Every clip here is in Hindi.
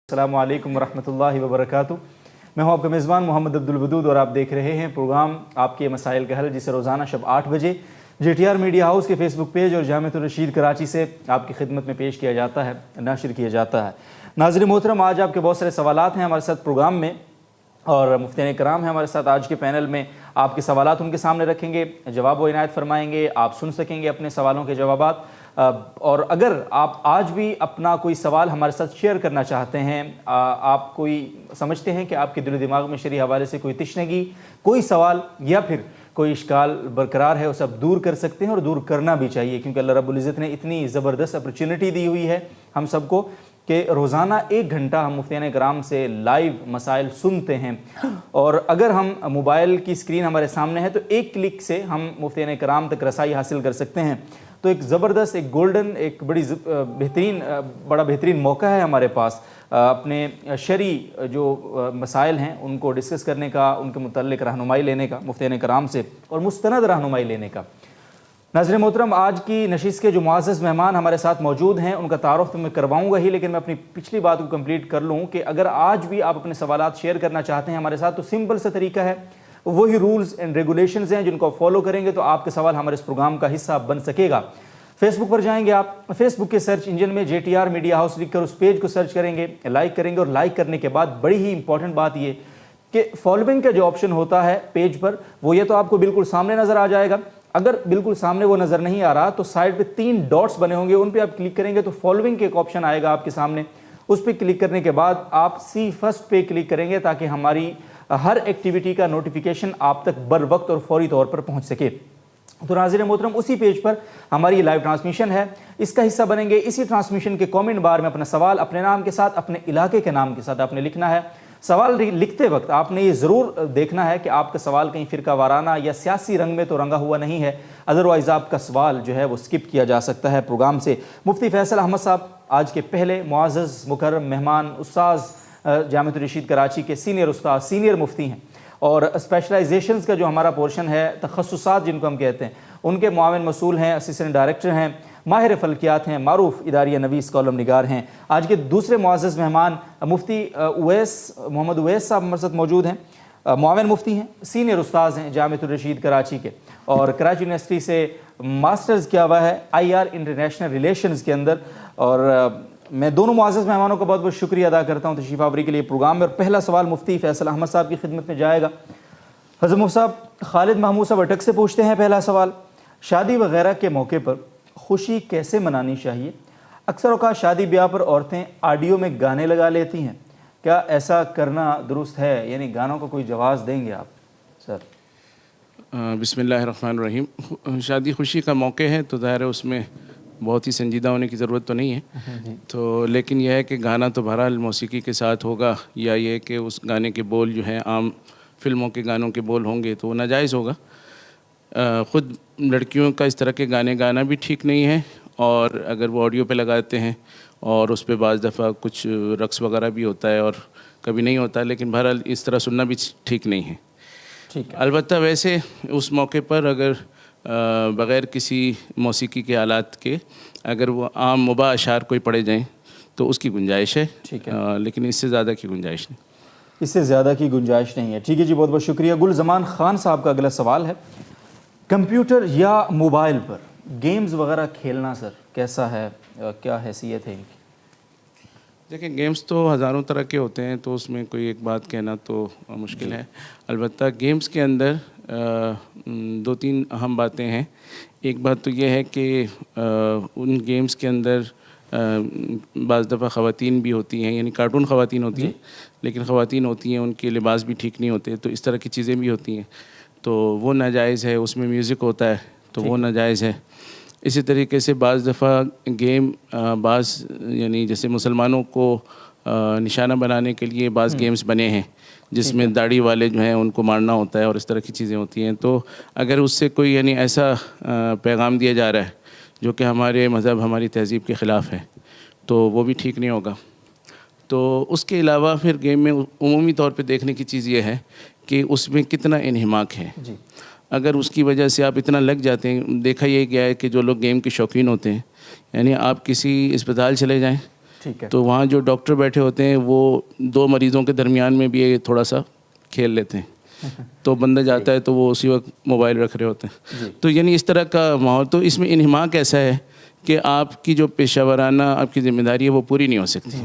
अस्सलामु अलैकुम वरहमतुल्लाहि वबरकातुहू। मैं हूं आपका मेज़बान मोहम्मद अब्दुल वदूद और आप देख रहे हैं प्रोग्राम आपके मसाइल का हल, जिसे रोज़ाना शब 8 बजे JTR मीडिया हाउस के फेसबुक पेज और जामिअतुर रशीद कराची से आपकी खिदमत में पेश किया जाता है, नाशिर किया जाता है। नाज़रीन मोहतरम, आज आपके बहुत सारे सवालात हैं हमारे साथ प्रोग्राम में और मुफ्ती कराम हैं हमारे साथ आज के पैनल में। आपके सवालात उनके सामने रखेंगे, जवाब वो इनायत फरमाएंगे, आप सुन सकेंगे अपने सवालों के जवाबात। और अगर आप आज भी अपना कोई सवाल हमारे साथ शेयर करना चाहते हैं, आप कोई समझते हैं कि आपके दिल दिमाग में शरई हवाले से कोई तिश्नगी, कोई सवाल या फिर कोई इश्काल बरकरार है, उसे आप दूर कर सकते हैं और दूर करना भी चाहिए, क्योंकि अल्लाह रब्बुल इज़्ज़त ने इतनी ज़बरदस्त अपॉर्चुनिटी दी हुई है हम सबको कि रोज़ाना 1 घंटा हम मुफ्तियान कराम से लाइव मसाइल सुनते हैं। और अगर हम मोबाइल की स्क्रीन हमारे सामने है तो एक क्लिक से हम मुफ्तियान कराम तक रसाई हासिल कर सकते हैं। तो एक ज़बरदस्त, एक गोल्डन, एक बड़ा बेहतरीन मौका है हमारे पास अपने शरई जो मसाइल हैं उनको डिस्कस करने का, उनके मुतल्लिक़ रहनुमाई लेने का मुफ्तियान कराम से और मुस्तनद रहनुमाई लेने का। नाज़रीन मोहतरम, आज की नशिस्त के जो मुअज़्ज़ज़ मेहमान हमारे साथ मौजूद हैं उनका तारुफ़ तो मैं करवाऊँगा ही, लेकिन मैं अपनी पिछली बात को कंप्लीट कर लूँ कि अगर आज भी आप अपने सवालात शेयर करना चाहते हैं हमारे साथ, तो सिंपल सा तरीका है, वही रूल्स एंड रेगुलेशंस हैं जिनको आप फॉलो करेंगे तो आपके सवाल हमारे इस प्रोग्राम का हिस्सा बन सकेगा। फेसबुक पर जाएंगे आप, फेसबुक के सर्च इंजन में JTR मीडिया हाउस लिखकर उस पेज को सर्च करेंगे, लाइक करेंगे और लाइक करने के बाद बड़ी ही इंपॉर्टेंट बात ये कि फॉलोइंग का जो ऑप्शन होता है पेज पर, वो ये तो आपको बिल्कुल सामने नज़र आ जाएगा। अगर बिल्कुल सामने वो नज़र नहीं आ रहा तो साइड पे 3 डॉट्स बने होंगे, उन पे आप क्लिक करेंगे तो फॉलोइंग के एक ऑप्शन आएगा आपके सामने। उस पर क्लिक करने के बाद आप सी फर्स्ट पे क्लिक करेंगे ताकि हमारी हर एक्टिविटी का नोटिफिकेशन आप तक बर वक्त और फौरी तौर पर पहुंच सके। तो नाज़रीन मोहतरम, उसी पेज पर हमारी लाइव ट्रांसमिशन है, इसका हिस्सा बनेंगे। इसी ट्रांसमिशन के कमेंट बार में अपना सवाल अपने नाम के साथ, अपने इलाके के नाम के साथ आपने लिखना है। सवाल लिखते वक्त आपने ये ज़रूर देखना है कि आपका सवाल कहीं फ़िरका वाराना या सियासी रंग में तो रंगा हुआ नहीं है, अदरवाइज़ आपका सवाल जो है वो स्किप किया जा सकता है प्रोग्राम से। मुफ्ती फैसल अहमद साहब आज के पहले मुअज़्ज़ज़ मुकर्रम मेहमान, उस्ताद जामिअतुर रशीद कराची के सीनियर उस्ताद, सीनियर मुफ्ती हैं और स्पेशलाइजेशंस का जो हमारा पोर्शन है, तखस्सुसात जिनको हम कहते हैं, उनके मुआविन मसूल हैं, असिस्टेंट डायरेक्टर हैं, माहिर फल्कियात हैं, मारूफ इदारिया नवीस कॉलम निगार हैं। आज के दूसरे मुअज़्ज़ज़ मेहमान मुफ्ती मोहम्मद उवैस साहब हमारे साथ मौजूद हैं, मुआविन मुफ्ती हैं, सीनियर उस्ताद हैं जामिअतुर रशीद कराची के और कराची यूनिवर्सिटी से मास्टर्स किया हुआ है IR इंटरनेशनल रिलेशंस के अंदर। और मैं दोनों मुअज़्ज़ज़ मेहमानों का बहुत बहुत शुक्रिया अदा करता हूँ तशरीफ़ आवरी के लिए प्रोग्राम में। और पहला सवाल मुफ्ती फैसल अहमद साहब की खिदमत में जाएगा। हज़रत मुफ्ती साहब, खालिद महमूद साहब अटक से पूछते हैं पहला सवाल, शादी वगैरह के मौके पर खुशी कैसे मनानी चाहिए? अक्सर औक़ात शादी ब्याह पर औरतें ऑडियो में गाने लगा लेती हैं, क्या ऐसा करना दुरुस्त है? यानी गानों का कोई जवाज़ देंगे आप सर? बिस्मिल्लाहिर्रहमानिर्रहीम। शादी खुशी का मौके है तो ज़ाहिर है उसमें बहुत ही संजीदा होने की ज़रूरत तो नहीं है, तो लेकिन यह है कि गाना तो बहरहाल मौसीकी के साथ होगा, या ये कि उस गाने के बोल जो हैं आम फिल्मों के गानों के बोल होंगे तो वो नाजायज़ होगा। ख़ुद लड़कियों का इस तरह के गाने गाना भी ठीक नहीं है, और अगर वो ऑडियो पे लगाते हैं और उस पर बाज़ दफ़ा कुछ रक़्स वगैरह भी होता है और कभी नहीं होता, लेकिन बहरहाल इस तरह सुनना भी ठीक नहीं है। ठीक है। अलबत्ता वैसे उस मौके पर अगर बग़ैर किसी मौसीकी के आलात के अगर वो आम मुबाह अशार कोई पढ़े जाएँ तो उसकी गुंजाइश है, ठीक है, लेकिन इससे ज़्यादा की गुंजाइश नहीं, इससे ज़्यादा की गुंजाइश नहीं है। ठीक है जी, बहुत बहुत शुक्रिया। गुलजमान खान साहब का अगला सवाल है, कंप्यूटर या मोबाइल पर गेम्स वगैरह खेलना सर कैसा है, क्या हैसियत है इनकी? देखिए, गेम्स तो हज़ारों तरह के होते हैं तो उसमें कोई एक बात कहना तो मुश्किल है। अलबत्ता गेम्स के अंदर 2-3 अहम बातें हैं। एक बात तो यह है कि उन गेम्स के अंदर बाज़ दफ़ा ख़वातीन भी होती हैं, यानी कार्टून ख़वातीन होती हैं, लेकिन ख़वातीन होती हैं उनके लिबास भी ठीक नहीं होते, तो इस तरह की चीज़ें भी होती हैं, तो वो नाजायज़ है। उसमें म्यूज़िक होता है तो वो नाजायज़ है। इसी तरीके से बाज़ दफ़ा गेम यानी जैसे मुसलमानों को निशाना बनाने के लिए बाज़ गेम्स बने हैं जिसमें दाढ़ी वाले जो हैं उनको मारना होता है और इस तरह की चीज़ें होती हैं। तो अगर उससे कोई यानी ऐसा पैगाम दिया जा रहा है जो कि हमारे मज़हब, हमारी तहज़ीब के ख़िलाफ़ है, तो वो भी ठीक नहीं होगा। तो उसके अलावा फिर गेम में उमूमी तौर पे देखने की चीज़ ये है कि उसमें कितना इन्हिमाक है। अगर उसकी वजह से आप इतना लग जाते हैं, देखा ये गया है कि जो लोग गेम के शौकीन होते हैं, यानी आप किसी अस्पताल चले जाएँ, ठीक है। तो वहाँ जो डॉक्टर बैठे होते हैं वो 2 मरीज़ों के दरमियान में भी ये थोड़ा सा खेल लेते हैं। तो बंदा जाता है तो वो उसी वक्त मोबाइल रख रहे होते हैं। तो यानी इस तरह का माहौल, तो इसमें इन्हिमाक ऐसा है कि आपकी जो पेशावराना आपकी ज़िम्मेदारी है वो पूरी नहीं हो सकती।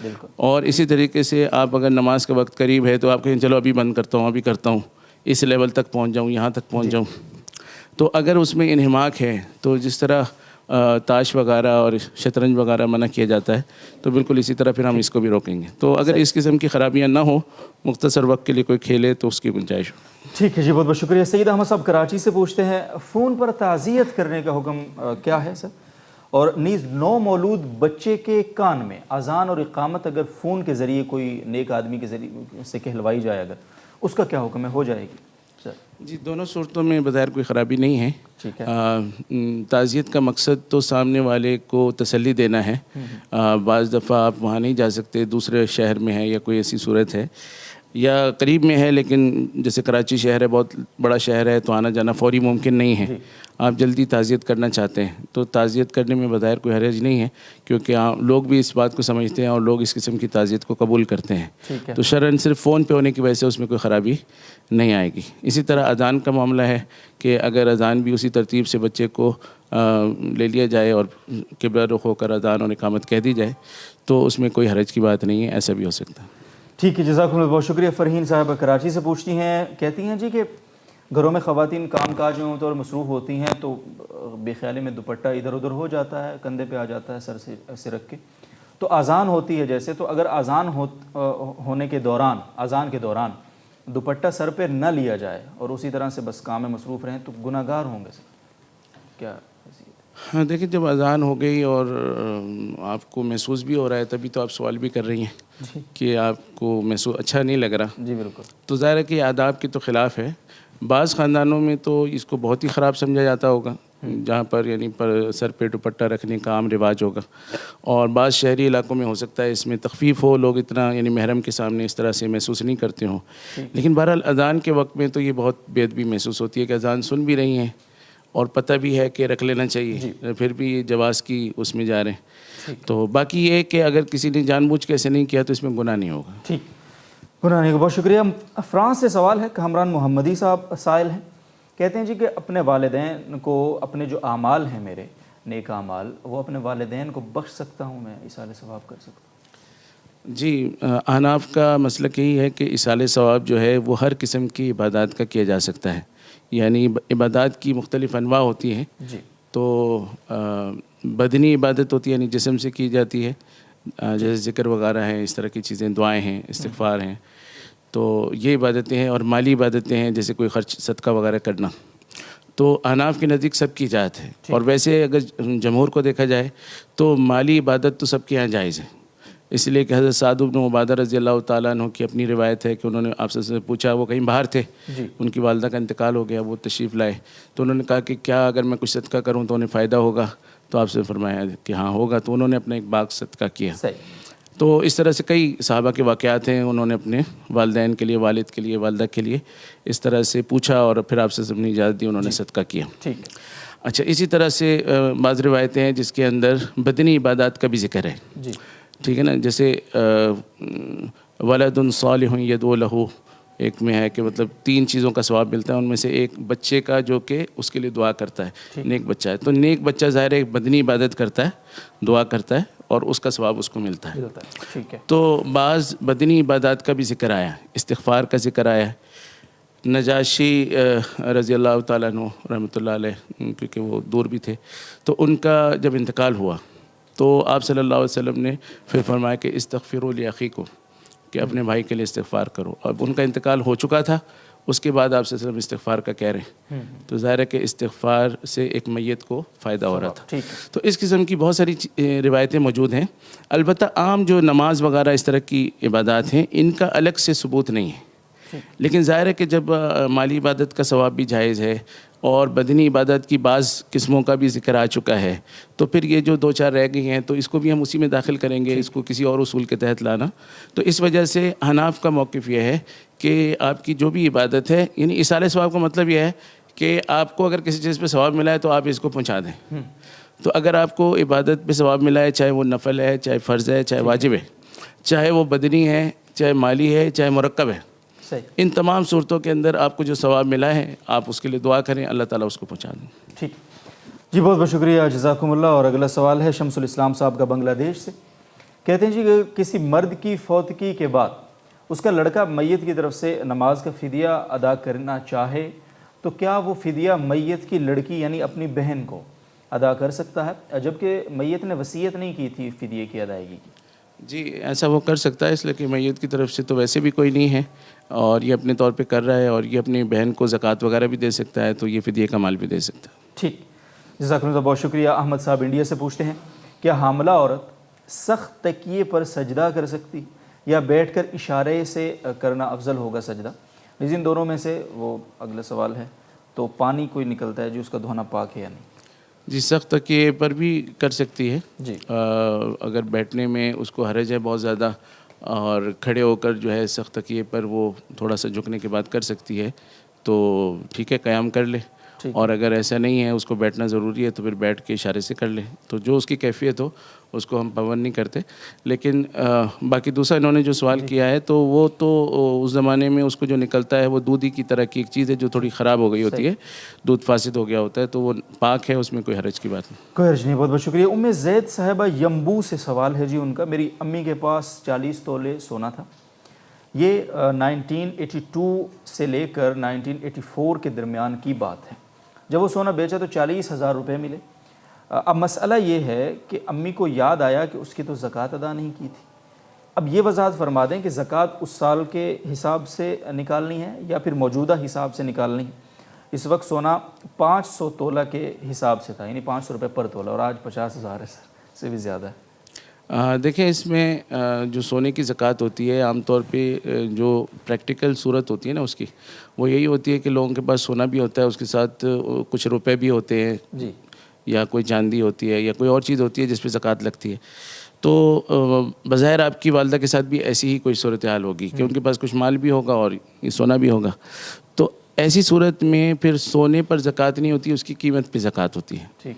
बिल्कुल। और इसी तरीके से आप अगर नमाज का वक्त करीब है तो आप कहें चलो अभी बंद करता हूँ, अभी करता हूँ, इस लेवल तक पहुँच जाऊँ, यहाँ तक पहुँच जाऊँ। तो अगर उसमें इन्हिमाक है तो जिस तरह ताश वगैरह और शतरंज वगैरह मना किया जाता है, तो बिल्कुल इसी तरह फिर हम इसको भी रोकेंगे। तो अगर इस किस्म की ख़राबियाँ ना हो, मुख्तसर वक्त के लिए कोई खेले तो उसकी गुंजाइश हो। ठीक है जी, बहुत बहुत शुक्रिया। सईद अहमद साहब कराची से पूछते हैं, फ़ोन पर ताज़ियत करने का हुक्म क्या है सर? और नीज़ नौ मौलूद बच्चे के कान में अजान और इकामत अगर फ़ोन के ज़रिए कोई नेक आदमी के ज़रिए से कहलवाई जाए, अगर उसका क्या हुक्म है, हो जाएगी सर? जी, दोनों सूरतों में बज़ाहिर कोई ख़राबी नहीं है। ठीक है। ताज़ियत का मकसद तो सामने वाले को तसल्ली देना है। बाज़ दफ़ा आप वहाँ नहीं जा सकते, दूसरे शहर में है या कोई ऐसी सूरत है, या करीब में है लेकिन जैसे कराची शहर है, बहुत बड़ा शहर है, तो आना जाना फ़ौरी मुमकिन नहीं है। आप जल्दी ताज़ियत करना चाहते हैं तो ताज़ियत करने में बज़ाहिर कोई हर्ज नहीं है, क्योंकि लोग भी इस बात को समझते हैं और लोग इस किस्म की ताज़ियत को कबूल करते हैं। तो शरअन सिर्फ फ़ोन पे होने की वजह से उसमें कोई ख़राबी नहीं आएगी। इसी तरह अज़ान का मामला है कि अगर अज़ान भी उसी तरतीब से बच्चे को ले लिया जाए और क़िबला रुख़ होकर अज़ान और इकामत कह दी जाए तो उसमें कोई हर्ज की बात नहीं है, ऐसा भी हो सकता है। ठीक है, जज़ाकुमुल्लाह, बहुत शुक्रिया। फ़रहीन साहब कराची से पूछती हैं, कहती हैं जी कि घरों में ख़वातीन काम काज में तो और मसरूफ़ होती हैं तो बेख्याली में दुपट्टा इधर उधर हो जाता है, कंधे पे आ जाता है सर से ऐसे रख के, तो अज़ान होती है जैसे, तो अगर अज़ान होने के दौरान, अज़ान के दौरान दुपट्टा सर पे न लिया जाए और उसी तरह से बस काम में मसरूफ़ रहें तो गुनाहगार होंगे सर, क्या? हाँ, देखिए, जब अज़ान हो गई और आपको महसूस भी हो रहा है, तभी तो आप सवाल भी कर रही हैं कि आपको महसूस अच्छा नहीं लग रहा। जी बिल्कुल। तो ज़ाहिर है कि आदाब के तो ख़िलाफ़ है। बाज़ ख़ानदानों में तो इसको बहुत ही ख़राब समझा जाता होगा, जहाँ पर यानी पर सर पे दुपट्टा रखने का आम रिवाज होगा, और बाज़ शहरी इलाकों में हो सकता है इसमें तख़फ़ीफ़ हो, लोग इतना यानी महरम के सामने इस तरह से महसूस नहीं करते हों। लेकिन बहरहाल अज़ान के वक्त में तो ये बहुत बेअदबी महसूस होती है कि अज़ान सुन भी रही हैं और पता भी है कि रख लेना चाहिए, फिर भी जवाज़ की उसमें जा रहे हैं। तो बाकी ये है कि अगर किसी ने जानबूझ के ऐसे नहीं किया तो इसमें गुनाह नहीं होगा। ठीक, गुनाह नहीं होगा। बहुत शुक्रिया। फ्रांस से सवाल है, कामरान मोहम्मदी साहब साइल हैं, कहते हैं जी कि अपने वालिदैन को अपने जो आमाल हैं मेरे नेक आमाल, वो अपने वालिदैन को बख्श सकता हूँ मैं, इसाले सवाब कर सकता हूँ? जी, अहनाफ का मसलक यही है कि इसाले सवाब जो है वो हर किस्म की इबादत का किया जा सकता है, यानी इबादत की मुख्तलिफ़ अनवा होती हैं। जी। तो बदनी इबादत होती है, यानी जिस्म से की जाती है, जैसे ज़िक्र वगैरह हैं, इस तरह की चीज़ें, दुआएं हैं, इस्तिग़फ़ार हैं, तो ये इबादतें हैं। और माली इबादतें हैं, जैसे कोई ख़र्च सदका वगैरह करना। तो अहनाफ के नज़दीक सब की जात है। और वैसे अगर जमहूर को देखा जाए तो माली इबादत तो सबके यहाँ जायज़ है, इसलिए कि हज़रत साद इब्न उबादा रज़ी अल्लाह ताला अन्हु की अपनी रिवायत है कि उन्होंने आपसे पूछा, वो कहीं बाहर थे, उनकी वालदा का इंतकाल हो गया, वो तशरीफ़ लाए, तो उन्होंने कहा कि क्या अगर मैं कुछ सदका करूँ तो उन्हें फ़ायदा होगा? तो आपसे फरमाया कि हाँ होगा। तो उन्होंने अपना एक बाग सदका किया। तो इस तरह से कई सहाबा के वाक़यात हैं, उन्होंने अपने वालिदैन के लिए, वालिद के लिए, वालदा के लिए इस तरह से पूछा और फिर आपसे अपनी इजाज़त दी, उन्होंने सदका किया। ठीक है। अच्छा, इसी तरह से बाज़ रिवायतें हैं जिसके अंदर बदनी इबादत का भी ज़िक्र है। जी, ठीक है ना, जैसे वलदुन सालिहुन यदऊ लहू, एक में है कि मतलब 3 चीज़ों का सवाब मिलता है, उनमें से एक बच्चे का जो कि उसके लिए दुआ करता है, नेक बच्चा है। तो नेक बच्चा ज़ाहिर है एक बदनी इबादत करता है, दुआ करता है और उसका सवाब उसको मिलता है। ठीक है। तो बाज़ बदनी इबादत का भी ज़िक्र आया, इस्तिग़फ़ार का ज़िक्र आया। नजाशी रज़ी अल्लाह ताला अन्हु रहमतुल्लाह अलैह, क्योंकि वो दूर भी थे, तो उनका जब इंतकाल हुआ तो आप सल्लल्लाहु अलैहि वसल्लम ने फिर फरमाया कि इस्तग़फ़िरू लि अख़ीकुम, कि अपने भाई के लिए इस्तिग़फ़ार करो। अब उनका इंतकाल हो चुका था, उसके बाद आप सल्लल्लाहु अलैहि वसल्लम इस्तिग़फ़ार का कह रहे हैं, तो ज़ाहिर है कि इस्तिग़फ़ार से एक मैयत को फ़ायदा हो रहा था। तो इस किस्म की बहुत सारी रिवायतें मौजूद हैं। अलबत्ता आम जो नमाज वगैरह इस तरह की इबादत हैं, इनका अलग से सबूत नहीं है, लेकिन ज़ाहिर है कि जब माली इबादत का सवाब भी जायज़ है और बदनी इबादत की बाज़ किस्मों का भी ज़िक्र आ चुका है, तो फिर ये जो 2-4 रह गई हैं तो इसको भी हम उसी में दाखिल करेंगे, इसको किसी और उसूल के तहत लाना। तो इस वजह से हनाफ का मौक़िफ़ यह है कि आपकी जो भी इबादत है, यानी इसाले सवाब का मतलब यह है कि आपको अगर किसी चीज़ पर सवाब मिला है तो आप इसको पहुँचा दें। तो अगर आपको इबादत पे सवाब मिला है, चाहे वो नफल है, चाहे फ़र्ज़ है, चाहे वाजिब है, चाहे वो बदनी है, चाहे माली है, चाहे मुरक्कब है, सही। इन तमाम सूरतों के अंदर आपको जो सवाब मिला है आप उसके लिए दुआ करें, अल्लाह ताला उसको पहुँचा दें। ठीक जी, बहुत बहुत शुक्रिया, जज़ाकुमुल्लाह। और अगला सवाल है शमसुल इस्लाम साहब का बांग्लादेश से। कहते हैं जी कि किसी मर्द की फौतगी के बाद उसका लड़का मैयत की तरफ से नमाज का फ़िदिया अदा करना चाहे तो क्या वो फ़िदिया मैयत की लड़की यानी अपनी बहन को अदा कर सकता है, जबकि मैयत ने वसीयत नहीं की थी फ़िदिये की अदायगी की? जी, ऐसा वो कर सकता है, इसलिए कि मैयत की तरफ से तो वैसे भी कोई नहीं है और ये अपने तौर पे कर रहा है और ये अपनी बहन को ज़कात वगैरह भी दे सकता है, तो ये फ़िदिये का माल भी दे सकता है। ठीक, जज़ाकुमुल्लाह, बहुत शुक्रिया। अहमद साहब इंडिया से पूछते हैं, क्या हामला औरत सख्त तकिए पर सजदा कर सकती या बैठकर इशारे से करना अफजल होगा सजदा? इन दोनों में से वो अगला सवाल है। तो पानी कोई निकलता है जी, उसका धोना पाक है या नहीं? जी, सख्त तकिए पर भी कर सकती है जी। अगर बैठने में उसको हरज है बहुत ज़्यादा और खड़े होकर जो है सख्त तकिए पर वो थोड़ा सा झुकने के बाद कर सकती है तो ठीक है, क़याम कर ले। और अगर ऐसा नहीं है, उसको बैठना ज़रूरी है, तो फिर बैठ के इशारे से कर ले। तो जो उसकी कैफियत हो उसको हम पाबंद नहीं करते। लेकिन बाकी दूसरा इन्होंने जो सवाल किया है तो वो तो उस ज़माने में उसको जो निकलता है वो दूध ही की तरह की एक चीज़ है जो थोड़ी ख़राब हो गई होती है, दूध फासिद हो गया होता है, तो वो पाक है, उसमें कोई हरज की बात नहीं। कोई हर्ज नहीं। बहुत बहुत शुक्रिया। उम्मे ज़ैद साहिबा यम्बू से सवाल है जी उनका, मेरी अम्मी के पास 40 तोले सोना था। ये 1982 से लेकर 1984 के दरमियान की बात है। जब वो सोना बेचा तो 40,000 रुपये मिले। अब मसला ये है कि अम्मी को याद आया कि उसकी तो ज़कात अदा नहीं की थी। अब ये वजाहत फरमा दें कि ज़कात उस साल के हिसाब से निकालनी है या फिर मौजूदा हिसाब से निकालनी है। इस वक्त सोना 500 तोला के हिसाब से था, यानी 500 रुपये पर तोला, और आज 50,000 है सर, से भी ज़्यादा है। देखें, इसमें जो सोने की ज़कात होती है आमतौर पे जो प्रैक्टिकल सूरत होती है ना उसकी, वो यही होती है कि लोगों के पास सोना भी होता है, उसके साथ कुछ रुपए भी होते हैं जी, या कोई चांदी होती है या कोई और चीज़ होती है जिस पे ज़कात लगती है। तो बज़ाहिर आपकी वालदा के साथ भी ऐसी ही कोई सूरत हाल होगी कि उनके पास कुछ माल भी होगा और ये सोना भी होगा। तो ऐसी सूरत में फिर सोने पर ज़कात नहीं होती, उसकी कीमत पे ज़कात होती है। ठीक।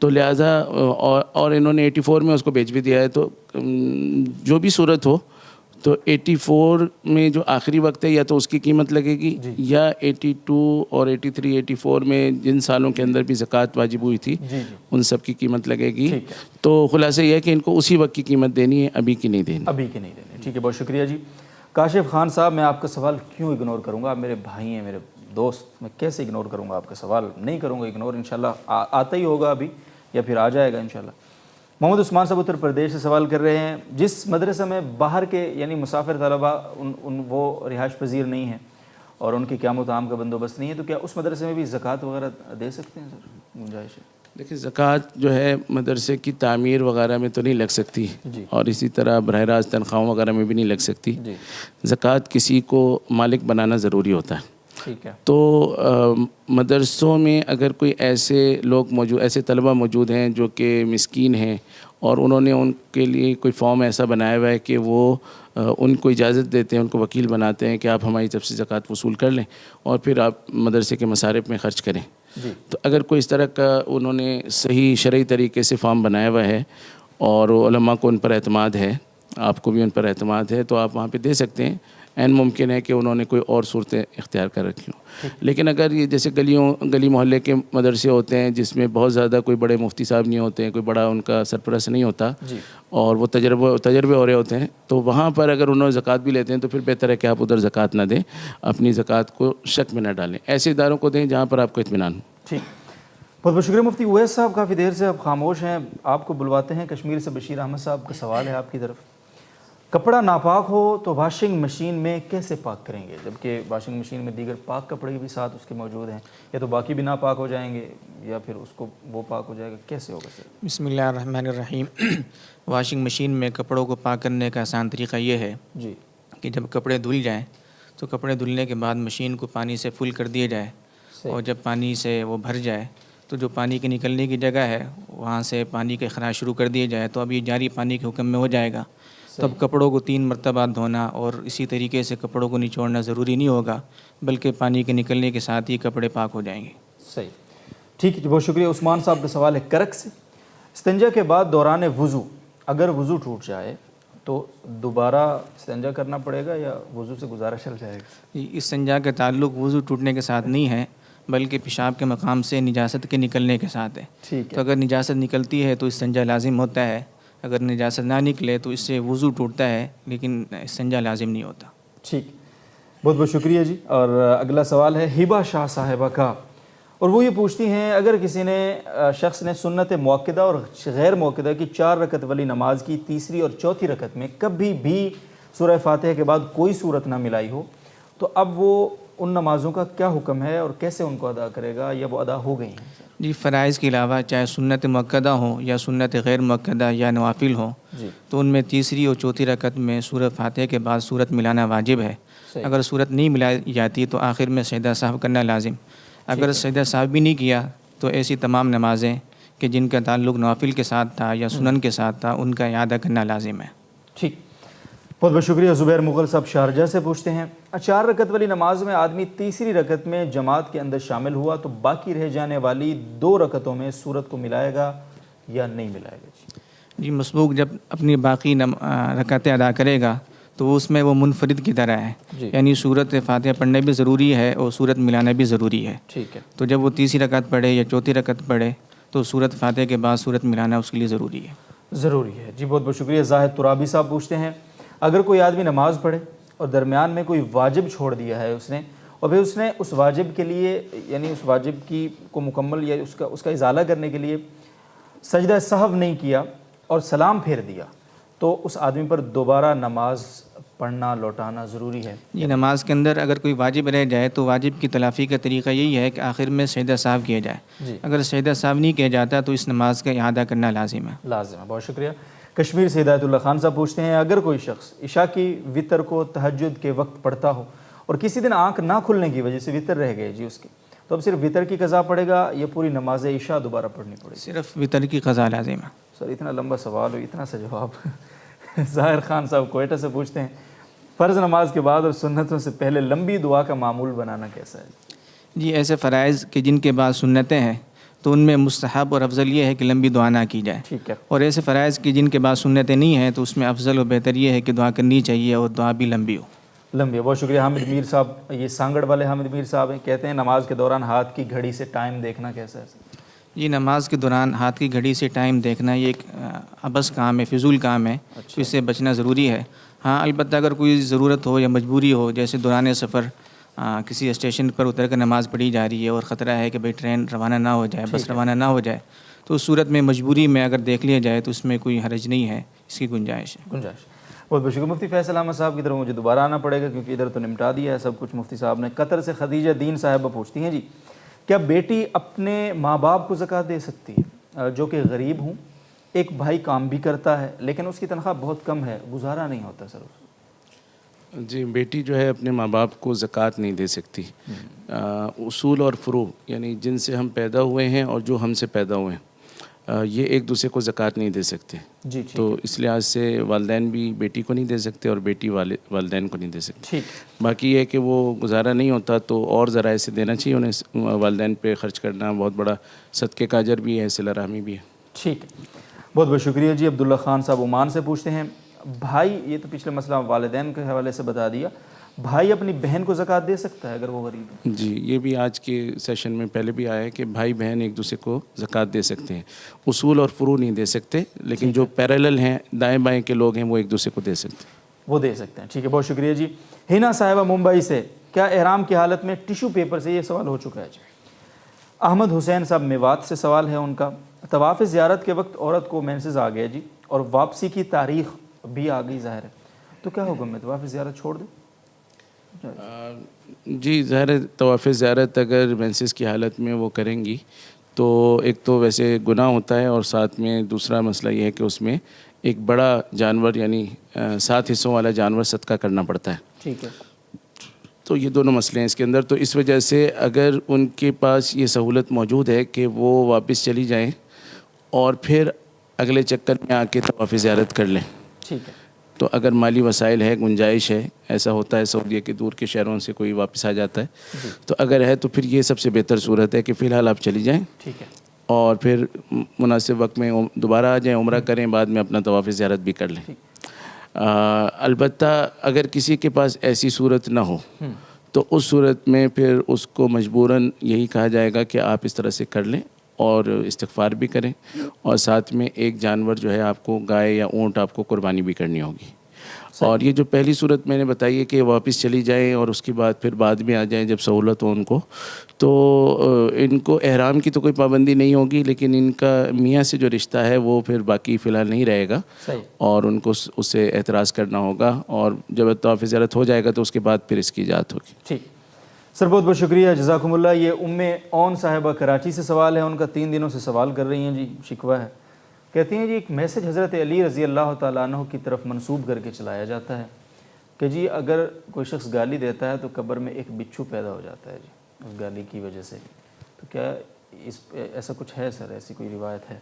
तो लिहाजा और इन्होंने 84 में उसको बेच भी दिया है। तो जो भी सूरत हो तो 84 में जो आखिरी वक्त है या तो उसकी कीमत लगेगी या 82 और 83, 84 में जिन सालों के अंदर भी ज़कात वाजिब हुई थी उन सब की कीमत लगेगी। तो खुलासा यह है कि इनको उसी वक्त की कीमत देनी है, अभी की नहीं देनी। अभी की नहीं देनी, ठीक है, बहुत शुक्रिया जी। काशिफ खान साहब, मैं आपका सवाल क्यों इग्नोर करूँगा? आप मेरे भाई हैं, मेरे दोस्त, मैं कैसे इग्नोर करूँगा आपका सवाल? नहीं करूँगा इग्नोर, इंशाल्लाह आता ही होगा अभी या फिर आ जाएगा इंशाल्लाह। मोहम्मद उस्मान साहब उत्तर प्रदेश से सवाल कर रहे हैं, जिस मदरसे में बाहर के यानी मुसाफिर तलबा वो रिहाइश पजीर नहीं है और उनके क़याम व ताम का बंदोबस्त नहीं है, तो क्या उस मदरसे में भी ज़कात वगैरह दे सकते हैं सर? गुंजाइश है। देखिए, ज़कात जो है मदरसे की तामीर वगैरह में तो नहीं लग सकती और इसी तरह बरह रास्त तनख्वाहों वगैरह में भी नहीं लग सकती। ज़कात किसी को मालिक बनाना ज़रूरी होता है। ठीक है। तो मदरसों में अगर कोई ऐसे लोग मौजूद, ऐसे तलबा मौजूद हैं जो कि मिस्कीन हैं और उन्होंने उनके लिए कोई फॉर्म ऐसा बनाया हुआ है कि वो उनको इजाज़त देते हैं, उनको वकील बनाते हैं कि आप हमारी तरफ से ज़कात वसूल कर लें और फिर आप मदरसे के मसारिफ में ख़र्च करें। तो अगर कोई इस तरह का उन्होंने सही शरई तरीके से फॉर्म बनाया हुआ है और उलमा को उन पर एतमाद है, आपको भी उन पर एतमाद है, तो आप वहाँ पे दे सकते हैं। एन मुमकिन है कि उन्होंने कोई और सूरतें इख्तियार कर रखी हों। लेकिन अगर ये जैसे गली मोहल्ले के मदरसे होते हैं जिसमें बहुत ज़्यादा कोई बड़े मुफ्ती साहब नहीं होते हैं, कोई बड़ा उनका सरपरस्त नहीं होता और वो तजर्बे हो रहे होते हैं, तो वहाँ पर अगर उन्होंने ज़कात भी लेते हैं तो फिर बेहतर है कि आप उधर ज़कात ना दें, अपनी ज़कात को शक में ना डालें, ऐसे इदारों को दें जहाँ पर आपको इत्मीनान हो। ठीक, बहुत बहुत शुक्रिया। मुफ्ती उवैस साहब, काफ़ी देर से आप खामोश हैं, आपको बुलवाते हैं। कश्मीर से बशीर अहमद साहब का सवाल है आपकी तरफ। कपड़ा नापाक हो तो वॉशिंग मशीन में कैसे पाक करेंगे, जबकि वॉशिंग मशीन में दीगर पाक कपड़े भी साथ उसके मौजूद हैं? या तो बाकी भी नापाक हो जाएंगे या फिर उसको वो पाक हो जाएगा, कैसे होगा सर? बिस्मिल्लाहिर्रहमानिर्रहीम। वॉशिंग मशीन में कपड़ों को पाक करने का आसान तरीका ये है जी कि जब कपड़े धुल जाएँ तो कपड़े धुलने के बाद मशीन को पानी से फुल कर दिया जाए और जब पानी से वो भर जाए तो जो पानी के निकलने की जगह है वहाँ से पानी के अखराज शुरू कर दिए जाए, तो अब ये जारी पानी के हुक्म में हो जाएगा। तब कपड़ों को 3 मरतबा धोना और इसी तरीके से कपड़ों को निचोड़ना ज़रूरी नहीं होगा, बल्कि पानी के निकलने के साथ ही कपड़े पाक हो जाएंगे। सही, ठीक है, बहुत शुक्रिया। उस्मान साहब का सवाल है करक से। इस्तिंजा के बाद दौरान वज़ू अगर वज़ू टूट जाए तो दोबारा इस्तिंजा करना पड़ेगा या वज़ू से गुजारा चल जाएगा? इस्तिंजा का ताल्लुक़ वज़ू टूटने के साथ नहीं है, बल्कि पेशाब के मकाम से निजासत के निकलने के साथ है। ठीक है। तो अगर निजासत निकलती है तो इस्तिंजा लाजिम होता है, अगर निजासत ना निकले तो इससे वज़ू टूटता है लेकिन इस्तिंजा लाजिम नहीं होता। ठीक, बहुत बहुत शुक्रिया जी। और अगला सवाल है हिबा शाह साहिबा का, और वो ये पूछती हैं अगर किसी ने शख्स ने सुन्नत मुअक्कदा और गैर मुअक्कदा की 4 रकत वाली नमाज की तीसरी और चौथी रकत में कभी भी सूरह फातिहा के बाद कोई सूरत ना मिलाई हो, तो अब वो उन नमाज़ों का क्या हुक्म है और कैसे उनको अदा करेगा, या वो अदा हो गई हैं? जी, फ़राइज़ के अलावा चाहे सुन्नत मुअक्कदा हो या सुन्नत गैर मुअक्कदा या नवाफिल हो, तो उनमें तीसरी और चौथी रकत में सूरह फातिहा के बाद सूरत मिलाना वाजिब है। अगर सूरत नहीं मिलाई जाती तो आखिर में सजदा साहब करना लाजिम। अगर सजदा साहब भी नहीं किया तो ऐसी तमाम नमाज़ें कि जिनका ताल्लुक़ नवाफिल के साथ था या सुनन के साथ था, उनका यादा करना लाजिम है। ठीक, बहुत बहुत शुक्रिया। ज़ुबैर मुग़ल साहब शारजा से पूछते हैं 4 रकत वाली नमाज में आदमी तीसरी रकत में जमात के अंदर शामिल हुआ तो बाकी रह जाने वाली 2 रकतों में सूरत को मिलाएगा या नहीं मिलाएगा? जी, मसबूक जब अपनी बाकी रकतें अदा करेगा तो उसमें वो मुनफरिद की तरह है, यानी सूरत फातिहा पढ़ना भी ज़रूरी है और सूरत मिलाना भी ज़रूरी है। ठीक है। तो जब वो तीसरी रकत पढ़े या चौथी रकत पढ़े तो सूरत फातिहा के बाद सूरत मिलाना उसके लिए ज़रूरी है। ज़रूरी है जी, बहुत बहुत शुक्रिया। जाहिद तुराबी साहब पूछते हैं अगर कोई आदमी नमाज़ पढ़े और दरमियान में कोई वाजिब छोड़ दिया है उसने, और फिर उसने उस वाजिब के लिए यानी उस वाजिब की को मुकम्मल या उसका इजाला करने के लिए सजदा सहव नहीं किया और सलाम फेर दिया, तो उस आदमी पर दोबारा नमाज पढ़ना लौटाना ज़रूरी है? ये नमाज के अंदर अगर कोई वाजिब रह जाए तो वाजिब की तलाफ़ी का तरीका यही है कि आखिर में सजदा साहब किया जाए। अगर सजदा साहब नहीं किया जाता तो इस नमाज का इआदा करना लाजिम है। बहुत शुक्रिया। कश्मीर से हिदायतुल्लाह खान साहब पूछते हैं अगर कोई शख्स इशा की वितर को तहज्जुद के वक्त पढ़ता हो और किसी दिन आँख ना खुलने की वजह से वितर रह गए जी उसकी, तो अब सिर्फ वितर की क़ज़ा पड़ेगा या पूरी नमाज इशा दोबारा पढ़नी पड़ेगी? सिर्फ वितर की क़ज़ा लाजिम है। सर इतना लंबा सवाल हो, इतना सा जवाब। ज़ाहिर खान साहब कोयटा से पूछते हैं फ़र्ज़ नमाज के बाद और सुन्नतों से पहले लंबी दुआ का मामूल बनाना कैसा है? जी, ऐसे फ़राइज़ कि जिनके बाद सुन्नतें हैं तो उनमें मुस्तहब और अफजल ये है कि लंबी दुआ ना की जाए। ठीक है। और ऐसे फ़राइज़ कि जिनके बाद सुन्नतें नहीं हैं तो उसमें अफजल और बेहतर ये है कि दुआ करनी चाहिए और दुआ भी लंबी हो। लंबी। बहुत शुक्रिया। हामिद मीर साहब, ये सांगड़ वाले हामिद मीर साहब हैं, कहते हैं नमाज के दौरान हाथ की घड़ी से टाइम देखना कैसा है? ये नमाज के दौरान हाथ की घड़ी से टाइम देखना ये एक अबस काम है, फिजूल काम है। तो इससे बचना ज़रूरी है। हाँ, अलबत्ता अगर कोई ज़रूरत हो या मजबूरी हो, जैसे दौरान सफ़र किसी स्टेशन पर उतर कर नमाज़ पढ़ी जा रही है और ख़तरा है कि भाई ट्रेन रवाना ना हो जाए, बस रवाना ना हो जाए, तो उस सूरत में मजबूरी में अगर देख लिया जाए तो उसमें कोई हरज नहीं है, इसकी गुंजाइश है। बहुत बहुत शुक्रिया। मुफ्ती फैसल अहमद साहब की तरफ मुझे दोबारा आना पड़ेगा क्योंकि इधर तो निपटा दिया है सब कुछ मुफ्ती साहब ने। कतर से खदीजा दीन साहिबा पूछती हैं जी क्या बेटी अपने माँ बाप को ज़कात दे सकती है जो कि गरीब हूँ, एक भाई काम भी करता है लेकिन उसकी तनख्वाह बहुत कम है, गुजारा नहीं होता सर? जी, बेटी जो है अपने माँ बाप को ज़कात नहीं दे सकती। उसूल और फ़ुरू यानी जिनसे हम पैदा हुए हैं और जो हमसे पैदा हुए हैं ये एक दूसरे को ज़कात नहीं दे सकते जी। तो इस लिहाज से वालिदैन भी बेटी को नहीं दे सकते और बेटी वालिदैन को नहीं दे सकते। ठीक। बाकी ये है कि वो गुजारा नहीं होता तो और ज़राए से देना चाहिए उन्हें, वालिदैन पे ख़र्च करना बहुत बड़ा सदक़े का अजर भी है, सिला रहमी भी है। ठीक है, बहुत बहुत शुक्रिया जी। अब्दुल्ला खान साहब ओमान से पूछते हैं भाई, ये तो पिछले मसला वालिदैन के हवाले से बता दिया, भाई अपनी बहन को ज़कात दे सकता है अगर वो गरीब है? जी, ये भी आज के सेशन में पहले भी आया है कि भाई बहन एक दूसरे को ज़कात दे सकते हैं। उसूल और फ़ुरू नहीं दे सकते, लेकिन जो पैरेलल हैं दाएं बाएं के लोग हैं वो एक दूसरे को दे सकते हैं, वो दे सकते हैं। ठीक है, बहुत शुक्रिया जी। हिना साहिबा मुंबई से, क्या एहराम की हालत में टिशू पेपर से, ये सवाल हो चुका है जी। अहमद हुसैन साहब मेवात से सवाल है उनका, तवाफ़ ज़ियारत के वक्त औरत को मेंसेस आ गया जी और वापसी की तारीख़ भी आ गई ज़ाहिर है, तो क्या होगा, मैं तवाफ़ ज़ियारत छोड़ दूँ? जी, ज़ाहिर तवाफ़ ज़ियारत अगर मेंसेस की हालत में वो करेंगी तो एक तो वैसे गुनाह होता है और साथ में दूसरा मसला ये है कि उसमें एक बड़ा जानवर यानी 7 हिस्सों वाला जानवर सदका करना पड़ता है। ठीक है। तो ये दोनों मसले हैं इसके अंदर। तो इस वजह से अगर उनके पास ये सहूलत मौजूद है कि वो वापस चली जाएं और फिर अगले चक्कर में आके तवाफ़ ज़ियारत कर लें, ठीक है, तो अगर माली वसाइल है, गुंजाइश है, ऐसा होता है सऊदीया के दूर के शहरों से कोई वापस आ जाता है, तो अगर है तो फिर ये सबसे बेहतर सूरत है कि फ़िलहाल आप चली जाएं। ठीक है। और फिर मुनासिब वक्त में दोबारा आ जाएं, उम्रा करें, बाद में अपना तवाफ़ ज़ियारत भी कर लें। अलबत्ता अगर किसी के पास ऐसी सूरत ना हो तो उस सूरत में फिर उसको मजबूरन यही कहा जाएगा कि आप इस तरह से कर लें और इस्तिग़फ़ार भी करें, और साथ में एक जानवर जो है आपको, गाय या ऊँट, आपको कुर्बानी भी करनी होगी। और ये जो पहली सूरत मैंने बताई है कि वापस चली जाएं और उसके बाद फिर बाद में आ जाएं जब सहूलत हो उनको, तो इनको एहराम की तो कोई पाबंदी नहीं होगी, लेकिन इनका मियाँ से जो रिश्ता है वो फिर बाकी फ़िलहाल नहीं रहेगा और उनको उससे एतराज़ करना होगा, और जब तवाफ़ ज़ियारत हो जाएगा तो उसके बाद फिर इसकी इजाज़त होगी। ठीक सर, बहुत बहुत शुक्रिया, जज़ाकुमुल्लाह। ये उम्मे ओन साहिबा कराची से सवाल है, उनका 3 दिनों से सवाल कर रही हैं जी, शिकवा है। कहती हैं जी, एक मैसेज हज़रत अली रज़ी अल्लाह तआला अन्हु की तरफ मंसूब करके चलाया जाता है कि जी अगर कोई शख्स गाली देता है तो कब्र में एक बिच्छू पैदा हो जाता है जी उस गाली की वजह से। तो क्या इस ऐसा कुछ है सर, ऐसी कोई रिवायत है?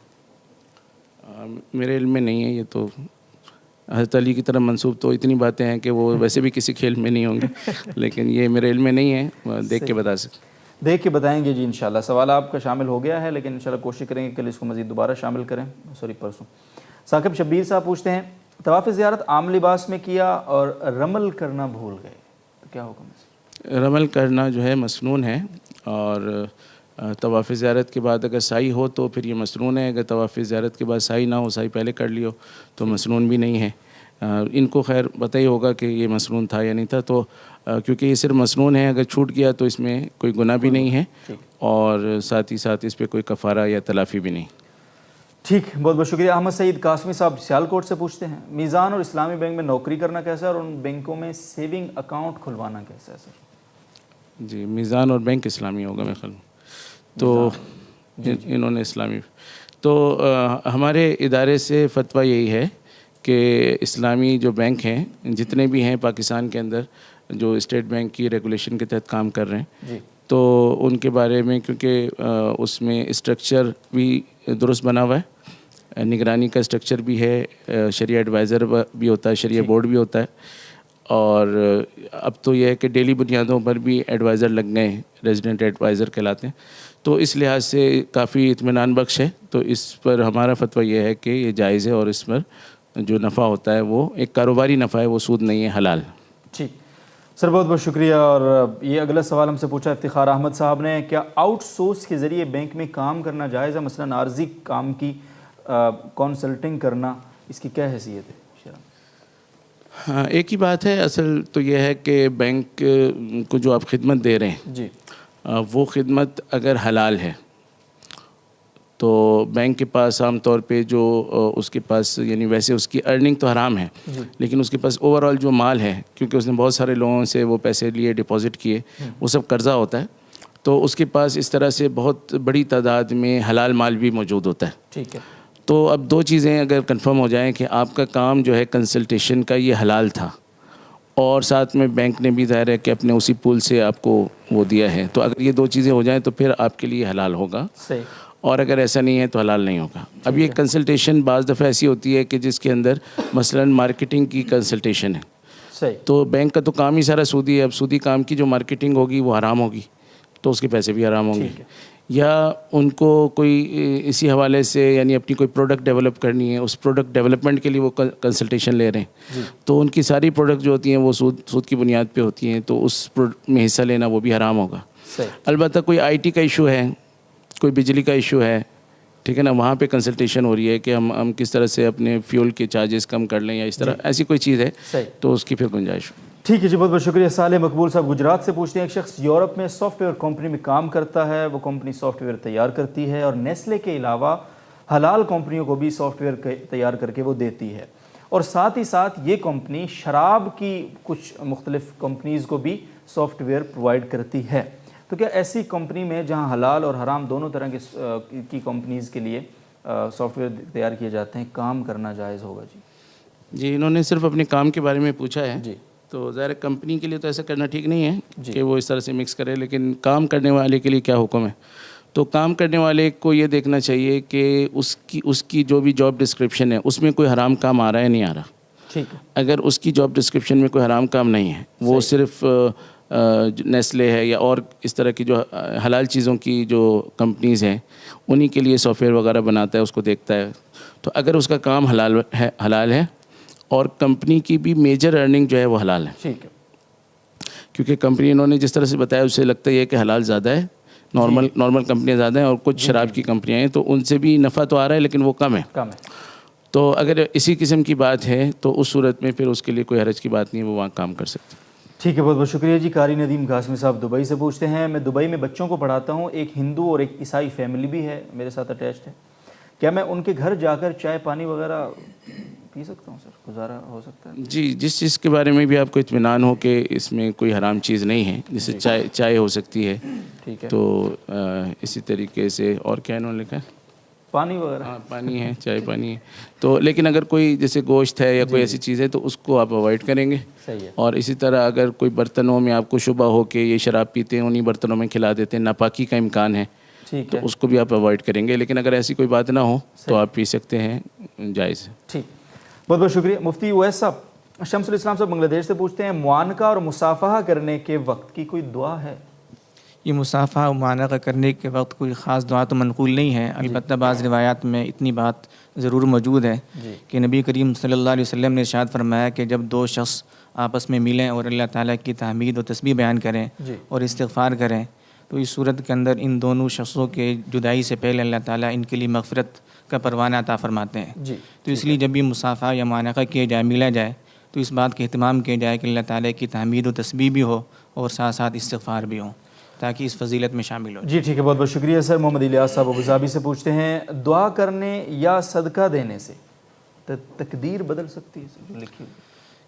मेरे इल्म में नहीं है ये तो। हज़रत अली की तरफ मंसूब तो इतनी बातें हैं कि वो वैसे भी किसी खेल में नहीं होंगे, लेकिन ये मेरे इल्म में नहीं है, देख के बता सकते, देख के बताएंगे जी इंशाल्लाह। सवाल आपका शामिल हो गया है, लेकिन इंशाल्लाह कोशिश करेंगे कल इसको मज़ीद दोबारा शामिल करें, सॉरी परसों। साकिब शब्बीर साहब पूछते हैं, तवाफ़ ज़ियारत आम लिबास में किया और रमल करना भूल गए तो क्या हुक्म है? रमल करना जो है मसनून है, और तवाफ़ ज़ियारत के बाद अगर साई हो तो फिर ये मसनून है। अगर तवाफ़ ज़ियारत के बाद साई ना हो, साई पहले कर लियो तो मसनून भी नहीं है। इनको खैर पता ही होगा कि ये मसनून था या नहीं था, तो क्योंकि ये सिर्फ मसनून है, अगर छूट गया तो इसमें कोई गुनाह भी नहीं है और साथ ही साथ इस पर कोई कफ़ारा या तलाफ़ी भी नहीं। ठीक, बहुत बहुत शुक्रिया। अहमद सईद कासमी साहब सियालकोट से पूछते हैं, मीज़ान और इस्लामी बैंक में नौकरी करना कैसा है और उन बैंकों में सेविंग अकाउंट खुलवाना कैसा है सर? जी, मीज़ान और बैंक इस्लामी होगा मेरे ख्याल में, तो इन्होंने इस्लामी, तो हमारे इदारे से फतवा यही है कि इस्लामी जो बैंक हैं जितने भी हैं पाकिस्तान के अंदर, जो स्टेट बैंक की रेगुलेशन के तहत काम कर रहे हैं, तो उनके बारे में, क्योंकि उसमें स्ट्रक्चर भी दुरुस्त बना हुआ है, निगरानी का स्ट्रक्चर भी है, शरिया एडवाइज़र भी होता है, शरिया बोर्ड भी होता है, और अब तो यह है कि डेली बुनियादों पर भी एडवाइज़र लग गए हैं, रेजिडेंट एडवाइज़र कहलाते हैं, तो इस लिहाज से काफ़ी इत्मीनान बख्श है। तो इस पर हमारा फतवा यह है कि ये जायज़ है और इस पर जो नफ़ा होता है वो एक कारोबारी नफ़ा है, वो सूद नहीं है, हलाल। ठीक सर, बहुत बहुत शुक्रिया। और ये अगला सवाल हमसे पूछा इफ्तिखार अहमद साहब ने, क्या आउटसोर्स के ज़रिए बैंक में काम करना जायज़ है? मसलन आर्जी काम की कंसल्टिंग करना, इसकी क्या हैसियत है? हाँ, एक ही बात है, असल तो यह है कि बैंक को जो आप खिदमत दे रहे हैं जी, वो खिदमत अगर हलाल है तो बैंक के पास आम तौर पे जो उसके पास, यानी वैसे उसकी अर्निंग तो हराम है, लेकिन उसके पास ओवरऑल जो माल है, क्योंकि उसने बहुत सारे लोगों से वो पैसे लिए, डिपॉजिट किए, वो सब कर्ज़ा होता है, तो उसके पास इस तरह से बहुत बड़ी तादाद में हलाल माल भी मौजूद होता है। ठीक है। तो अब दो चीज़ें अगर कंफर्म हो जाएं कि आपका काम जो है कंसल्टेशन का ये हलाल था, और साथ में बैंक ने भी ज़ाहिर है कि अपने उसी पूल से आपको वो दिया है, तो अगर ये दो चीज़ें हो जाएं तो फिर आपके लिए हलाल होगा, सही। और अगर ऐसा नहीं है तो हलाल नहीं होगा। अब ये कंसल्टेशन बाज़ दफ़ा ऐसी होती है कि जिसके अंदर मसलन मार्केटिंग की कंसल्टेशन है, सही, तो बैंक का तो काम ही सारा सूदी है। अब सूदी काम की जो मार्केटिंग होगी वो हराम होगी, तो उसके पैसे भी हराम होंगे। या उनको कोई इसी हवाले से, यानी अपनी कोई प्रोडक्ट डेवलप करनी है, उस प्रोडक्ट डेवलपमेंट के लिए वो कंसल्टेशन ले रहे हैं, तो उनकी सारी प्रोडक्ट जो होती हैं वो सूद की बुनियाद पे होती हैं, तो उस प्रोडक्ट में हिस्सा लेना वो भी हराम होगा। अलबत्ता कोई IT का इशू है, कोई बिजली का इशू है, ठीक है ना, वहाँ पे कंसल्टेशन हो रही है कि हम किस तरह से अपने फ्यूल के चार्जेस कम कर लें या इस तरह, ऐसी कोई चीज़ है तो उसकी फिर गुंजाइश। ठीक है जी, बहुत बहुत शुक्रिया। साले मकबूल साहब गुजरात से पूछते हैं, एक शख्स यूरोप में सॉफ्टवेयर कंपनी में काम करता है, वो कंपनी सॉफ्टवेयर तैयार करती है और नेस्ले के अलावा हलाल कंपनियों को भी सॉफ्टवेयर तैयार करके वो देती है, और साथ ही साथ ये कंपनी शराब की कुछ मुख्तलिफ कंपनीज़ को भी सॉफ्टवेयर प्रोवाइड करती है। तो क्या ऐसी कंपनी में जहां हलाल और हराम दोनों तरह की कंपनीज़ के लिए सॉफ्टवेयर तैयार किए जाते हैं, काम करना जायज़ होगा? जी, इन्होंने सिर्फ अपने काम के बारे में पूछा है जी, तो ज़ाहिर कंपनी के लिए तो ऐसा करना ठीक नहीं है कि वो इस तरह से मिक्स करे, लेकिन काम करने वाले के लिए क्या हुक्म है? तो काम करने वाले को ये देखना चाहिए कि उसकी जो भी जॉब डिस्क्रिप्शन है उसमें कोई हराम काम आ रहा है नहीं आ रहा। ठीक है। अगर उसकी जॉब डिस्क्रिप्शन में कोई हराम काम नहीं है, वो सिर्फ नेस्ले है या और इस तरह की जो हलाल चीज़ों की जो कंपनीज़ हैं उन्हीं के लिए सॉफ्टवेयर वगैरह बनाता है, उसको देखता है। तो अगर उसका काम हलाल है और कंपनी की भी मेजर अर्निंग जो है वो हलाल है, ठीक है, क्योंकि कंपनी इन्होंने जिस तरह से बताया उससे लगता है कि हलाल ज़्यादा है, नॉर्मल कंपनियाँ ज़्यादा हैं और कुछ शराब की कंपनियाँ हैं तो उनसे भी नफ़ा तो आ रहा है लेकिन वो कम है। तो अगर इसी किस्म की बात है तो उस सूरत में फिर उसके लिए कोई हरज की बात नहीं है, वो वहाँ काम कर सकते हैं। ठीक है, बहुत बहुत शुक्रिया जी। कारी नदीम कासमी साहब दुबई से पूछते हैं, मैं दुबई में बच्चों को पढ़ाता हूँ, एक हिंदू और एक ईसाई फैमिली भी है मेरे साथ अटैच्ड है, क्या मैं उनके घर जाकर चाय पानी वगैरह पी सकता हूँ सर, गुजारा हो सकता है? जी, जिस चीज़ के बारे में भी आपको इत्मीनान हो कि इसमें कोई हराम चीज़ नहीं है, जैसे चाय हो सकती है, ठीक है, तो इसी तरीके से और क्या इन्होंने लिखा है, पानी वगैरह, हाँ पानी है, चाय पानी है। तो लेकिन अगर कोई जैसे गोश्त है या कोई ऐसी चीज़ है तो उसको आप अवॉइड करेंगे। सही है। और इसी तरह अगर कोई बर्तनों में आपको शुबा हो कि ये शराब पीते हैं, उन्हीं बर्तनों में खिला देते हैं, नापाकी का इम्कान है, ठीक तो है, उसको भी आप अवॉइड करेंगे। लेकिन अगर ऐसी कोई बात ना हो तो आप पी सकते हैं, जायज़ है। ठीक, बहुत बहुत शुक्रिया। मुफ्ती उवैस साहब, शम्सुल इस्लाम साहब बांग्लादेश से पूछते हैं, मुआनका और मुसाफहा करने के वक्त की कोई दुआ है? ये मुसाफ़ा और मुआनका करने के वक्त कोई ख़ास दुआ तो मनक़ूल नहीं है, अलबत्ता बाज़ रिवायात में इतनी बात ज़रूर मौजूद है कि नबी करीम सल्लल्लाहु अलैहि वसल्लम ने इरशाद फरमाया कि जब दो शख्स आपस में मिलें और अल्लाह ताला की तहमीद और तस्बीह बयान करें और इस्तिग़फ़ार करें तो इस सूरत के अंदर इन दोनों शख्सों के जुदाई से पहले अल्लाह ताला इनके लिए मग़फ़िरत का परवाना अता फरमाते हैं। तो इसलिए जब भी मुसाफ़ा या मुआनका किया जाए, मिला जाए, तो इस बात का एहतमाम किया जाए कि अल्लाह ताला की तहमीद और तस्बीह भी हो और साथ साथ इस्तिग़फ़ार भी हो, ताकि इस फजीलत में शामिल हो। जी ठीक है, बहुत बहुत शुक्रिया सर। मोहम्मद इलियास साहब अबूज़ाबी से पूछते हैं, दुआ करने या सदका देने से तकदीर बदल सकती है? जो लिखी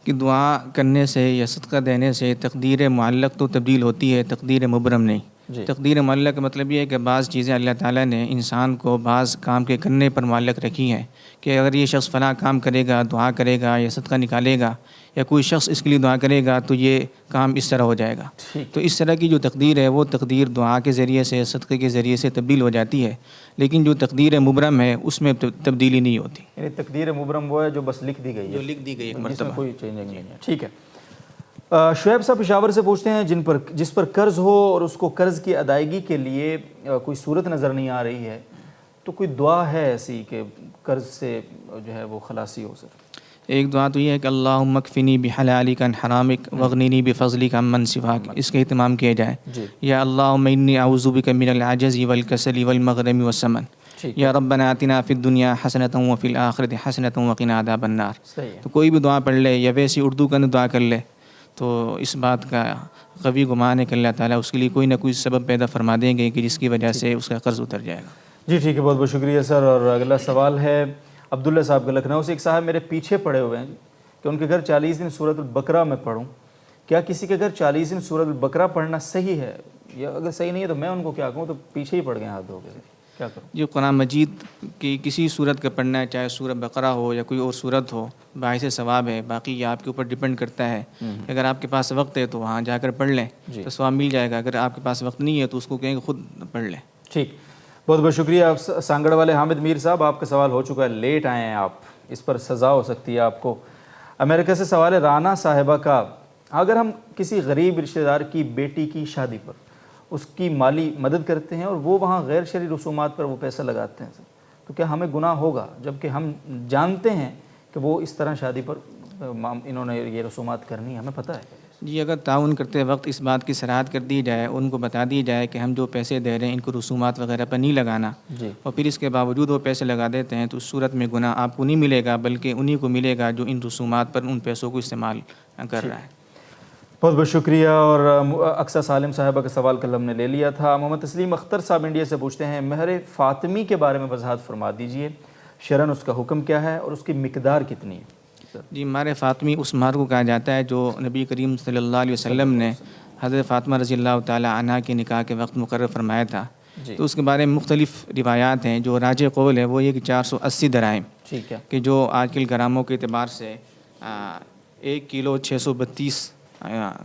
कि दुआ करने से या सदका देने से तकदीर मुअल्लक़ तो तब्दील होती है, तकदीर मुबरम नहीं। तकदीर मुअल्लक़ का मतलब ये है कि बाज़ चीज़ें अल्लाह ताला ने इंसान को बाज़ काम के करने पर मुअल्लक़ रखी हैं कि अगर ये शख्स फ़लाँ काम करेगा, दुआ करेगा या सदका निकालेगा या कोई शख्स इसके लिए दुआ करेगा तो ये काम इस तरह हो जाएगा। तो इस तरह की जो तकदीर है वो तकदीर दुआ के ज़रिए से, सदक़े के ज़रिए से तब्दील हो जाती है, लेकिन जो तकदीर मुबरम है उसमें तब्दीली नहीं होती। यानी तकदीर मुबरम वो है जो बस लिख दी गई है, जो लिख दी गई है, जिसमें कोई चेंजिंग नहीं है। ठीक है। शुएब साहब पेशावर से पूछते हैं, जिस पर कर्ज़ हो और उसको कर्ज़ की अदायगी के लिए कोई सूरत नज़र नहीं आ रही है, तो कोई दुआ है ऐसी कि कर्ज़ से जो है वो खलासी हो सके? एक दुआ तो ये है कि अल्लाहुम्मा कफ़िनी बिहलालिक अन हरामिक वग़्निनी बिफ़ज़लिक अम्मन सिवाक, इसका इत्माम किया जाए। या अल्लाहुम्मा इन्नी अऊज़ु बिका मिनल अजज़ि वल कसली वल मग़रमी वस्समन, या रब्बना आतिना फ़िद दुनिया हसनतन व फ़िल आखिरति हसनतन व क़िना अज़ाबन नार। तो कोई भी दुआ पढ़ ले या वैसी उर्दू का दुआ कर ले तो इस बात का कवी गुमान है कि अल्लाह ताला उसके लिए कोई ना कोई सबब पैदा फरमा देंगे कि जिसकी वजह से उसका कर्ज़ उतर जाएगा। जी ठीक है, बहुत बहुत शुक्रिया सर। और अगला सवाल है अब्दुल्ला साहब का लखनऊ से। एक साहब मेरे पीछे पड़े हुए हैं कि उनके घर 40 दिन सूरत अल-बकरा में पढ़ूँ, क्या किसी के घर 40 दिन सूरत अल-बकरा पढ़ना सही है? या अगर सही नहीं है तो मैं उनको क्या कहूँ, तो पीछे ही पड़ गए हाथ धो के, क्या करूँ? जो कुरान मजीद की किसी सूरत का पढ़ना है, चाहे सूरत बकरा हो या कोई और सूरत हो, बाइस सवाब है। बाकी ये आपके ऊपर डिपेंड करता है। अगर आपके पास वक्त है तो वहाँ जाकर पढ़ लें तो सवाब मिल जाएगा, अगर आपके पास वक्त नहीं है तो उसको कहेंगे खुद पढ़ लें। ठीक, बहुत बहुत शुक्रिया। आप सांगड़ वाले हामिद मीर साहब, आपका सवाल हो चुका है, लेट आए हैं आप, इस पर सज़ा हो सकती है आपको। अमेरिका से सवाल है राना साहिबा का, अगर हम किसी गरीब रिश्तेदार की बेटी की शादी पर उसकी माली मदद करते हैं और वो वहाँ गैर शरई रसूमात पर वो पैसा लगाते हैं, तो क्या हमें गुनाह होगा, जबकि हम जानते हैं कि वो इस तरह शादी पर इन्होंने ये रसूमात करनी है, हमें पता है? जी, अगर ताउन करते वक्त इस बात की सराहत कर दी जाए, उनको बता दी जाए कि हम जो पैसे दे रहे हैं इनको रसूमात वगैरह पर नहीं लगाना, और फिर इसके बावजूद वो पैसे लगा देते हैं, तो उस सूरत में गुनाह आपको नहीं मिलेगा बल्कि उन्हीं को मिलेगा जो इन रसूमात पर उन पैसों को इस्तेमाल कर रहा है। बहुत बहुत शुक्रिया। और अक्सा सालिम साहिबा का सवाल कल हमने ले लिया था। मोहम्मद तस्लीम अख्तर साहब इंडिया से पूछते हैं, महर फ़ातिमी के बारे में वजाहत फरमा दीजिए, शरन उसका हुक्म क्या है और उसकी मिकदार कितनी है? जी, महर फ़ातिमी उस महर को कहा जाता है जो नबी करीम सल्लल्लाहु अलैहि वसल्लम ने हज़रत फ़ातिमा रज़ियल्लाहु ताला अन्हा के निकाह के वक्त मुकर्रर फरमाया था। तो उसके बारे में मुख्तलिफ़ रिवायात हैं। जो राज कौल है वो ये कि 480 दराहिम, ठीक है, कि जो आजकल ग्रामों के अतबार से 1 किलो 632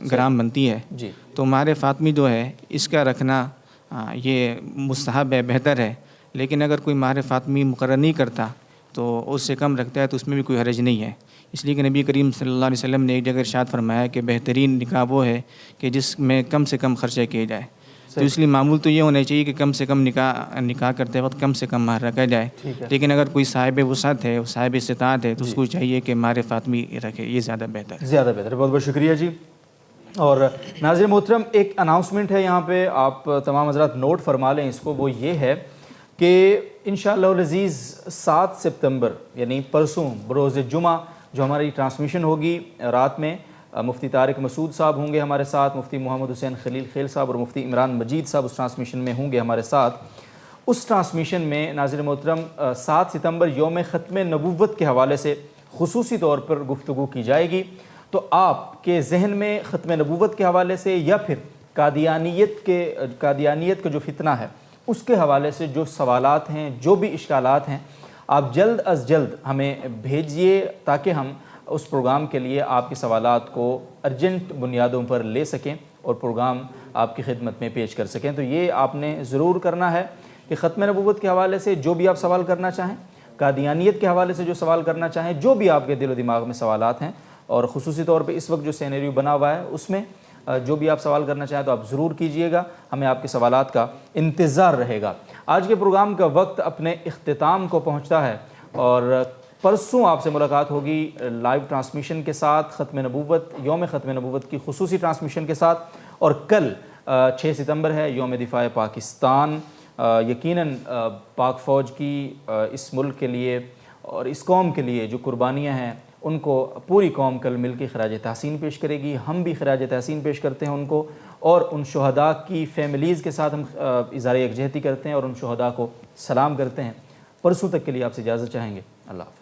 ग्राम बनती है। जी, तो महर फ़ातिमी जो है इसका रखना ये मुस्तहब है, बेहतर है। लेकिन अगर कोई महर फ़ातिमी मुकर्रर नहीं करता तो उससे कम रखता है तो उसमें भी कोई हर्ज नहीं है। इसलिए कि नबी करीम सल्लल्लाहु अलैहि वसल्लम ने एक जगह इरशाद फरमाया कि बेहतरीन निकाह वो है कि जिसमें कम से कम खर्चे किए जाए। तो इसलिए मामूल तो ये होना चाहिए कि कम से कम निकाह करते वक्त कम से कम महर रखा जाए। लेकिन अगर कोई साहिब वसात है, साहिब इस्तिताअत है, तो उसको चाहिए कि मार फातमी रखे, ये ज़्यादा बेहतर है। ज़्यादा बेहतर। बहुत बहुत शुक्रिया जी। और नाज़रीन मोहतरम, एक अनाउंसमेंट है यहाँ पे, आप तमाम हज़रात नोट फरमा लें इसको। वो ये है कि इंशाअल्लाह अज़ीज़ 7 सितंबर यानी परसों बरोज़ जुमा जो हमारी ट्रांसमिशन होगी रात में, मुफ्ती तारिक मसूद साहब होंगे हमारे साथ, मुफ्ती मोहम्मद हुसैन खलील खेल साहब और मुफ्ती इमरान मजीद साहब उस ट्रांसमिशन में होंगे हमारे साथ। उस ट्रांसमिशन में नाज़रीन मोहतरम 7 सितंबर यौम ख़त्म नबूव्वत के हवाले से खुसूसी तौर पर गुफ्तगू की जाएगी। तो आपके जहन में ख़त्म नबूव्वत के हवाले से या फिर कादियानियत का जो फितना है उसके हवाले से जो सवालात हैं, जो भी इश्कालात हैं, आप जल्द अज़ जल्द हमें भेजिए ताकि हम उस प्रोग्राम के लिए आपके सवालात को अर्जेंट बुनियादों पर ले सकें और प्रोग्राम आपकी खिदमत में पेश कर सकें। तो ये आपने ज़रूर करना है कि ख़त्म नबूव्वत के हवाले से जो भी आप सवाल करना चाहें, कादियानियत के हवाले से जो सवाल करना चाहें, जो भी आपके दिल व दिमाग में सवालात हैं, और ख़ुसूसी तौर पे इस वक्त जो सिनेरियो बना हुआ है उसमें जो भी आप सवाल करना चाहें तो आप ज़रूर कीजिएगा, हमें आपके सवालात का इंतज़ार रहेगा। आज के प्रोग्राम का वक्त अपने इख्तिताम को पहुँचता है और परसों आपसे मुलाकात होगी लाइव ट्रांसमिशन के साथ, ख़त्म नबूव्वत यौम ख़त्म नबूव्वत की खुसूसी ट्रांसमिशन के साथ। और कल 6 सितंबर है यौम दिफ़ा पाकिस्तान। यकीनन पाक फ़ौज की इस मुल्क के लिए और इस कौम के लिए जो कुर्बानियाँ हैं उनको पूरी कौम कल मिल के खराज तहसीन पेश करेगी। हम भी खराज तहसीन पेश करते हैं उनको, और उन शुहदा की फ़ैमिलीज़ के साथ हम इज़हार यकजहती करते हैं और उन शुहदा को सलाम करते हैं। परसों तक के लिए आपसे इजाज़त चाहेंगे। अल्लाह हाफ़िज़।